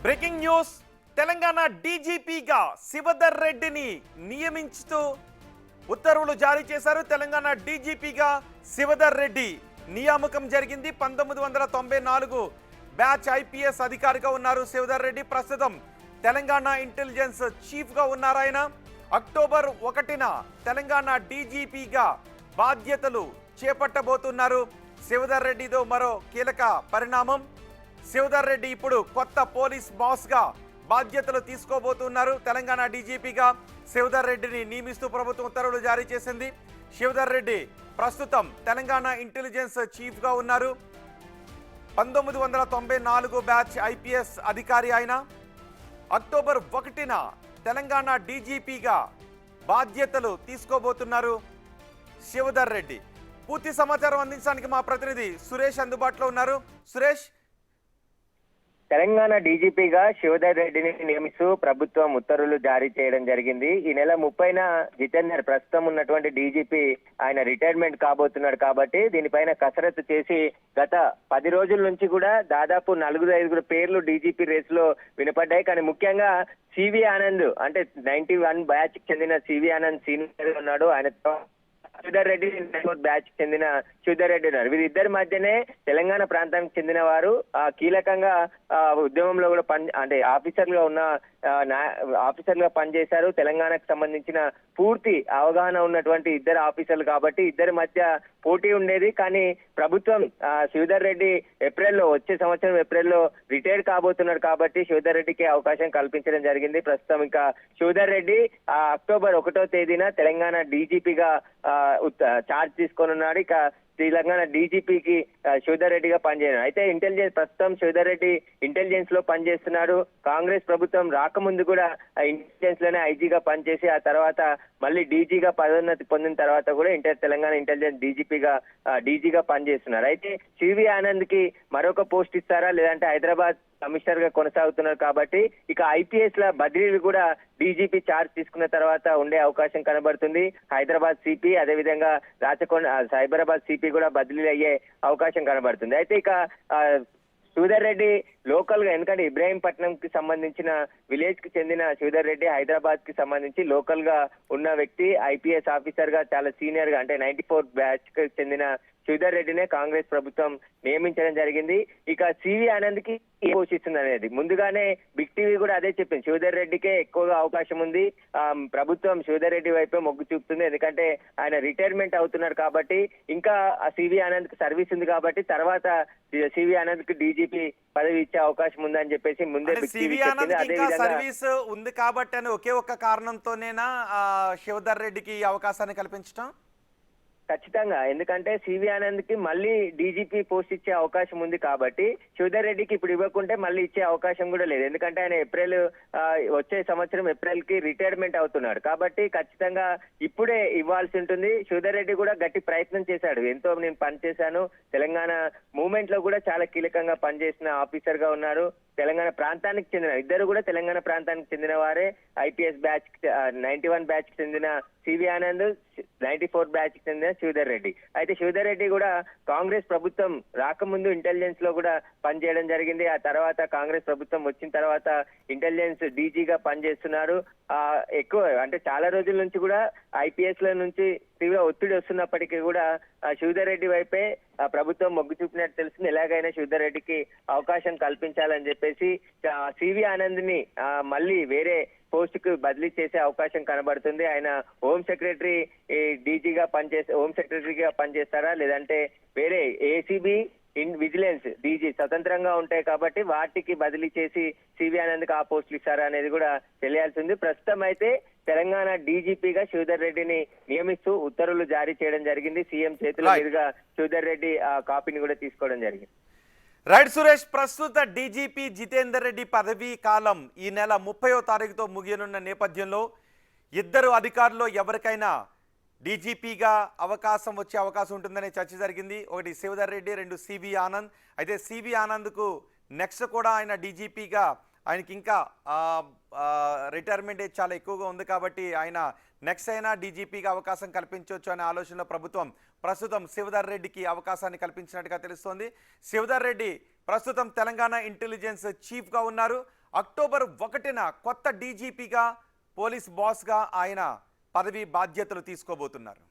Breaking news. Telangana డీజీపీగా శివధర్ రెడ్డిని నియమించుతూ ఉత్తర్వులు జారీ చేశారు. తెలంగాణ డీజీపీగా శివధర్ రెడ్డి నియామకం జరిగింది. 1994 బ్యాచ్ ఐపీఎస్ అధికారిగా ఉన్నారు శివధర్ రెడ్డి. ప్రస్తుతం తెలంగాణ ఇంటెలిజెన్స్ చీఫ్ గా ఉన్నారు ఆయన. అక్టోబర్ 1న తెలంగాణ డీజీపీగా బాధ్యతలు చేపట్టబోతున్నారు శివధర్ రెడ్డితో. మరో కీలక పరిణామం, శివధర్ రెడ్డి ఇప్పుడు కొత్త పోలీస్ బాస్ గా బాధ్యతలు తీసుకోబోతున్నారు. తెలంగాణ డీజీపీగా శివధర్ రెడ్డిని నియమిస్తూ ప్రభుత్వం ఉత్తర్వులు జారీ చేసింది. శివధర్ రెడ్డి ప్రస్తుతం తెలంగాణ ఇంటెలిజెన్స్ చీఫ్ గా ఉన్నారు. 1994 బ్యాచ్ ఐపీఎస్ అధికారి ఆయన. అక్టోబర్ 1న తెలంగాణ డీజీపీగా బాధ్యతలు తీసుకోబోతున్నారు శివధర్ రెడ్డి. పూర్తి సమాచారం అందించడానికి మా ప్రతినిధి సురేష్ అందుబాటులో ఉన్నారు. సురేష్, తెలంగాణ డీజీపీగా శివధర్ రెడ్డిని నియమిస్తూ ప్రభుత్వం ఉత్తర్వులు జారీ చేయడం జరిగింది. ఈ నెల 30న జితేందర్ ప్రస్తుతం ఉన్నటువంటి డీజీపీ ఆయన రిటైర్మెంట్ కాబోతున్నాడు కాబట్టి దీనిపైన కసరత్తు చేసి గత 10 రోజుల నుంచి కూడా దాదాపు 4-5 పేర్లు డీజీపీ రేసులో వినపడ్డాయి. కానీ ముఖ్యంగా సివి ఆనంద్, అంటే 91 బ్యాచ్ కి చెందిన సివి ఆనంద్ సీనియర్ ఉన్నాడు. ఆయన శివధర్ రెడ్డి బ్యాచ్ చెందిన శివధర్ రెడ్డి ఉన్నారు. వీరిద్దరి మధ్యనే తెలంగాణ ప్రాంతానికి చెందిన వారు కీలకంగా ఉద్యమంలో కూడా అంటే ఆఫీసర్లుగా పనిచేశారు. తెలంగాణకు సంబంధించిన పూర్తి అవగాహన ఉన్నటువంటి ఇద్దరు ఆఫీసర్లు కాబట్టి ఇద్దరి మధ్య పోటీ ఉండేది. కానీ ప్రభుత్వం శివధర్ రెడ్డి వచ్చే సంవత్సరం ఏప్రిల్లో రిటైర్ కాబోతున్నారు కాబట్టి శివధర్ రెడ్డికి అవకాశం కల్పించడం జరిగింది. ప్రస్తుతం ఇంకా శివధర్ రెడ్డి అక్టోబర్ 1వ తేదీన తెలంగాణ డీజీపీగా చార్జ్ తీసుకోనున్నాడు. ఇక తెలంగాణ డీజీపీకి శివధర్ రెడ్డిగా పనిచేయను. అయితే ప్రస్తుతం శివధర్ రెడ్డి ఇంటెలిజెన్స్ లో పనిచేస్తున్నాడు. కాంగ్రెస్ ప్రభుత్వం రాకముందు కూడా ఇంటెలిజెన్స్ లోనే ఐజీగా పనిచేసి ఆ తర్వాత మళ్ళీ డీజీగా పదోన్నతి పొందిన తర్వాత కూడా తెలంగాణ ఇంటెలిజెన్స్ డీజీగా పనిచేస్తున్నారు. అయితే సివి ఆనంద్ కి మరొక పోస్ట్ ఇస్తారా, లేదంటే హైదరాబాద్ కమిషనర్ గా కొనసాగుతున్నారు కాబట్టి ఇక ఐపీఎస్ ల బదిలీలు కూడా డీజీపీ చార్జ్ తీసుకున్న తర్వాత ఉండే అవకాశం కనబడుతుంది. హైదరాబాద్ సిపి, అదేవిధంగా సైబరాబాద్ సిపి కూడా బదిలీ అయ్యే అవకాశం కనబడుతుంది. అయితే ఇక శివధర్ రెడ్డి లోకల్ గా, ఎందుకంటే ఇబ్రాహీంపట్నం కి సంబంధించిన విలేజ్ కి చెందిన శివధర్ రెడ్డి హైదరాబాద్ కి సంబంధించి లోకల్ గా ఉన్న వ్యక్తి. ఐపీఎస్ ఆఫీసర్ గా చాలా సీనియర్ గా, అంటే 94 బ్యాచ్ కి చెందిన శివధర్ రెడ్డినే కాంగ్రెస్ ప్రభుత్వం నియమించడం జరిగింది. ఇక సివి ఆనంద్ కి పోషిస్తుంది అనేది ముందుగానే బిగ్ టీవీ కూడా అదే చెప్పింది. శివధర్ రెడ్డికే ఎక్కువగా అవకాశం ఉంది. ప్రభుత్వం శివధర్ రెడ్డి వైపే మొగ్గు చూపుతుంది. ఎందుకంటే ఆయన రిటైర్మెంట్ అవుతున్నారు కాబట్టి ఇంకా సివి ఆనంద్ కి సర్వీస్ ఉంది కాబట్టి తర్వాత సివి ఆనంద్ కి డీజీపీ పదవి ఇచ్చే అవకాశం ఉందని చెప్పేసి ముందే బిగ్ టీవీ చెప్పింది. అదే విధంగా సర్వీస్ ఉంది కాబట్టి అని ఒకే ఒక్క కారణంతోనేనా శివధర్ రెడ్డికి అవకాశాన్ని కల్పించడం? ఖచ్చితంగా, ఎందుకంటే సివి ఆనంద్ కి మళ్ళీ డీజీపీ పోస్ట్ ఇచ్చే అవకాశం ఉంది కాబట్టి శివధర్ రెడ్డికి ఇప్పుడు ఇవ్వకుంటే మళ్ళీ ఇచ్చే అవకాశం కూడా లేదు. ఎందుకంటే ఆయన వచ్చే సంవత్సరం ఏప్రిల్ కి రిటైర్మెంట్ అవుతున్నాడు కాబట్టి ఖచ్చితంగా ఇప్పుడే ఇవ్వాల్సి ఉంటుంది. శివధర్ రెడ్డి కూడా గట్టి ప్రయత్నం చేశాడు. ఎంతో నేను పనిచేశాను, తెలంగాణ మూవ్మెంట్ లో కూడా చాలా కీలకంగా పనిచేసిన ఆఫీసర్ గా ఉన్నారు. తెలంగాణ ప్రాంతానికి చెందిన ఇద్దరు కూడా తెలంగాణ ప్రాంతానికి చెందిన వారే. ఐపీఎస్ బ్యాచ్ 91 బ్యాచ్ కి చెందిన సివి ఆనంద్, 94 బ్యాచ్ కి చెందిన శివధర్ రెడ్డి. అయితే శివధర్ రెడ్డి కూడా కాంగ్రెస్ ప్రభుత్వం రాకముందు ఇంటెలిజెన్స్ లో కూడా పనిచేయడం జరిగింది. ఆ తర్వాత కాంగ్రెస్ ప్రభుత్వం వచ్చిన తర్వాత ఇంటెలిజెన్స్ డీజీగా పనిచేస్తున్నారు. ఎక్కువ అంటే చాలా రోజుల నుంచి కూడా ఐపీఎస్ ల నుంచి తీవ్ర ఒత్తిడి వస్తున్నప్పటికీ కూడా శివధర్ రెడ్డి వైపే ప్రభుత్వం మొగ్గు చూపినట్టు తెలిసింది. ఎలాగైనా శివధర్ రెడ్డికి అవకాశం కల్పించాలని చెప్పేసి సివి ఆనంద్ ని మళ్ళీ వేరే పోస్ట్ కు బదిలీ చేసే అవకాశం కనబడుతుంది. ఆయన హోమ్ సెక్రటరీగా పనిచేస్తారా, లేదంటే వేరే ఏసీబీ విజిలెన్స్ డీజీ స్వతంత్రంగా ఉంటాయి కాబట్టి వాటికి బదిలీ చేసి సివి ఆనంద్ కి ఆ పోస్టులు ఇస్తారా అనేది కూడా తెలియాల్సి ఉంది. ప్రస్తుతం అయితే తెలంగాణ డీజీపీగా శివధర్ రెడ్డిని నియమిస్తూ ఉత్తర్వులు జారీ చేయడం జరిగింది. సీఎం చేతుల మీదుగా శివధర్ రెడ్డి ఆ కాపీని కూడా తీసుకోవడం జరిగింది. రైట్ సురేష్, ప్రస్తుత డీజీపీ జితేందర్ రెడ్డి పదవీ కాలం ఈ నెల 30వ తారీఖుతో ముగియనున్న నేపథ్యంలో ఇద్దరు అధికారులు ఎవరికైనా డీజీపీగా వచ్చే అవకాశం ఉంటుందనే చర్చ జరిగింది. ఒకటి శివధర్ రెడ్డి, 2 సివి ఆనంద్. అయితే సివి ఆనంద్కు నెక్స్ట్ కూడా ఆయన డీజీపీగా ఆయనకి ఇంకా రిటైర్మెంట్ ఏజ్ చాలా ఎక్కువగా ఉంది కాబట్టి ఆయన నెక్స్ట్ అయినా డీజీపీగా అవకాశం కల్పించవచ్చు అనే ఆలోచనలో ప్రభుత్వం ప్రస్తుతం శివధర్ రెడ్డికి అవకాశాన్ని కల్పించినట్టుగా తెలుస్తోంది. శివధర్ రెడ్డి ప్రస్తుతం తెలంగాణ ఇంటెలిజెన్స్ చీఫ్గా ఉన్నారు. అక్టోబర్ 1న కొత్త డీజీపీగా పోలీస్ బాస్గా ఆయన పదవి బాధ్యతలు తీసుకోబోతున్నారు.